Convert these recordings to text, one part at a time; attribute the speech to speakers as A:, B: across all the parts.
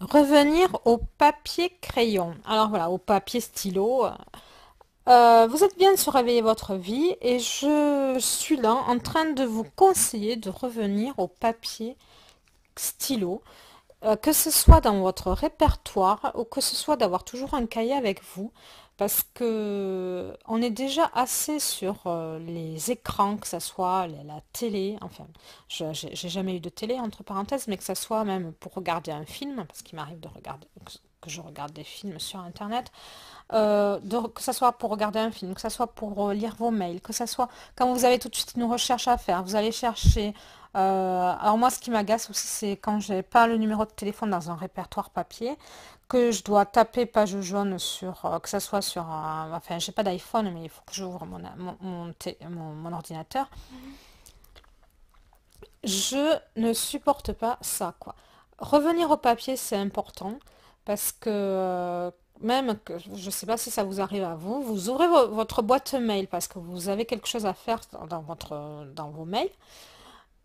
A: Revenir au papier crayon. Alors voilà, au papier stylo. Vous êtes bien sur Réveiller votre vie et je suis là en train de vous conseiller de revenir au papier stylo, que ce soit dans votre répertoire ou que ce soit d'avoir toujours un cahier avec vous, parce que on est déjà assez sur les écrans, que ce soit la télé, enfin, j'ai jamais eu de télé entre parenthèses, mais que ce soit même pour regarder un film, parce qu'il m'arrive de regarder que je regarde des films sur internet, que ce soit pour regarder un film, que ce soit pour lire vos mails, que ce soit quand vous avez tout de suite une recherche à faire, vous allez chercher. Alors moi, ce qui m'agace aussi, c'est quand j'ai pas le numéro de téléphone dans un répertoire papier, que je dois taper page jaune sur, que ce soit sur enfin, j'ai pas d'iPhone, mais il faut que j'ouvre mon ordinateur. Je ne supporte pas ça, quoi. Revenir au papier, c'est important parce que même que je ne sais pas si ça vous arrive à vous, vous ouvrez votre boîte mail parce que vous avez quelque chose à faire dans vos mails.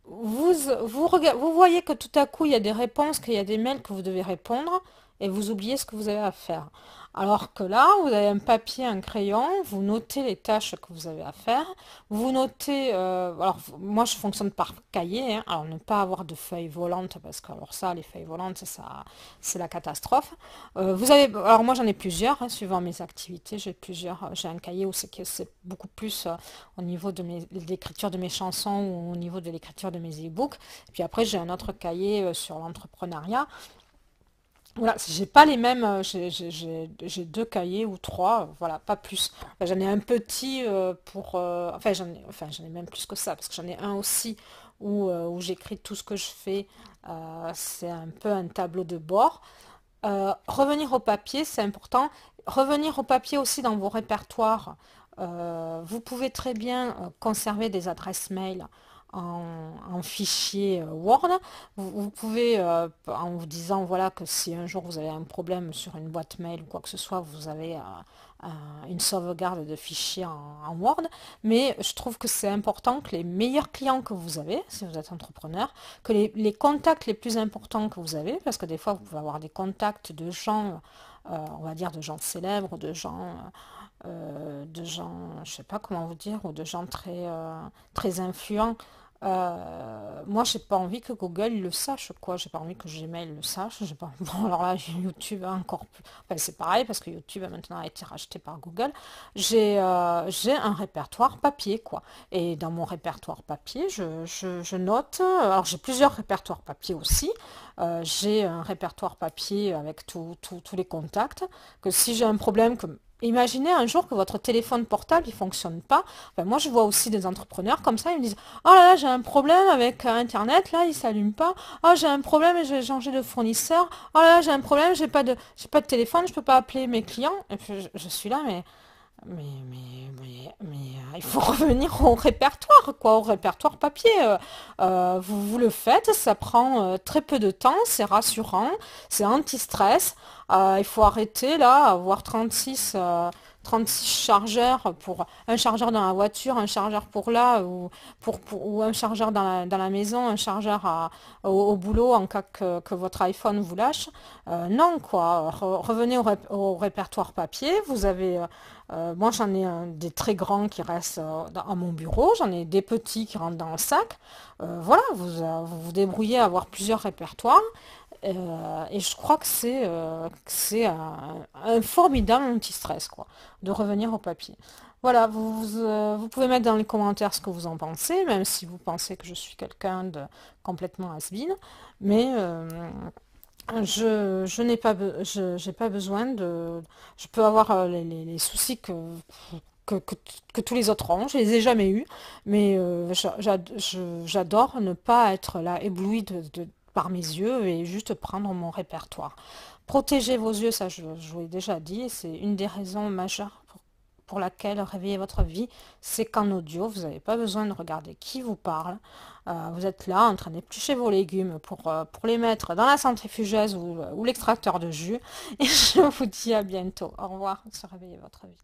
A: Vous voyez que tout à coup, il y a des réponses, qu'il y a des mails que vous devez répondre et vous oubliez ce que vous avez à faire. Alors que là, vous avez un papier, un crayon, vous notez les tâches que vous avez à faire, vous notez, alors moi je fonctionne par cahier, hein, alors ne pas avoir de feuilles volantes, parce que alors ça, les feuilles volantes, ça, c'est la catastrophe. Alors moi j'en ai plusieurs, hein, suivant mes activités, j'ai un cahier où c'est beaucoup plus au niveau de l'écriture de mes chansons ou au niveau de l'écriture de mes e-books. Et puis après, j'ai un autre cahier sur l'entrepreneuriat. Voilà, j'ai pas les mêmes, j'ai deux cahiers ou trois, voilà, pas plus. Enfin, j'en ai un petit j'en ai même plus que ça, parce que j'en ai un aussi où j'écris tout ce que je fais. C'est un peu un tableau de bord. Revenir au papier, c'est important. Revenir au papier aussi dans vos répertoires. Vous pouvez très bien conserver des adresses mail en fichier Word. Vous pouvez, en vous disant voilà que si un jour vous avez un problème sur une boîte mail ou quoi que ce soit, vous avez une sauvegarde de fichiers en Word. Mais je trouve que c'est important que les meilleurs clients que vous avez, si vous êtes entrepreneur, que les contacts les plus importants que vous avez, parce que des fois vous pouvez avoir des contacts de gens, on va dire de gens célèbres, de gens, je sais pas comment vous dire, ou de gens très influents. Moi, j'ai pas envie que Google le sache, quoi. J'ai pas envie que Gmail le sache. J'ai pas... Bon, alors là, YouTube a encore plus. Enfin, c'est pareil parce que YouTube a maintenant été racheté par Google. J'ai un répertoire papier, quoi. Et dans mon répertoire papier, je note. Alors, j'ai plusieurs répertoires papier aussi. J'ai un répertoire papier avec tous les contacts. Que si j'ai un problème, que imaginez un jour que votre téléphone portable il fonctionne pas. Enfin, moi je vois aussi des entrepreneurs comme ça, ils me disent oh là là j'ai un problème avec internet, là il s'allume pas. Oh j'ai un problème et j'ai changé de fournisseur. Oh là là j'ai un problème, j'ai pas de téléphone, je peux pas appeler mes clients. Et puis je suis là il faut revenir au répertoire, quoi, au répertoire papier. Vous le faites, ça prend très peu de temps, c'est rassurant, c'est anti-stress. Il faut arrêter là, avoir 36 chargeurs pour un chargeur dans la voiture, un chargeur pour là, ou un chargeur dans la maison, un chargeur au boulot en cas que votre iPhone vous lâche. Non, quoi. Revenez au répertoire papier. Vous avez moi, j'en ai des très grands qui restent à mon bureau, j'en ai des petits qui rentrent dans le sac. Voilà, vous vous débrouillez à avoir plusieurs répertoires. Et je crois que c'est un formidable anti-stress, quoi, de revenir au papier. Voilà, vous pouvez mettre dans les commentaires ce que vous en pensez, même si vous pensez que je suis quelqu'un de complètement has-been. Mais je n'ai pas, j'ai pas besoin de... Je peux avoir les soucis que, que- que tous les autres ont, je les ai jamais eus, mais j'adore ne pas être là éblouie par mes yeux et juste prendre mon répertoire. Protégez vos yeux, ça je vous l'ai déjà dit, et c'est une des raisons majeures pour laquelle réveiller votre vie, c'est qu'en audio, vous n'avez pas besoin de regarder qui vous parle. Vous êtes là en train d'éplucher vos légumes pour les mettre dans la centrifugeuse ou l'extracteur de jus. Et je vous dis à bientôt. Au revoir sur Réveiller votre vie.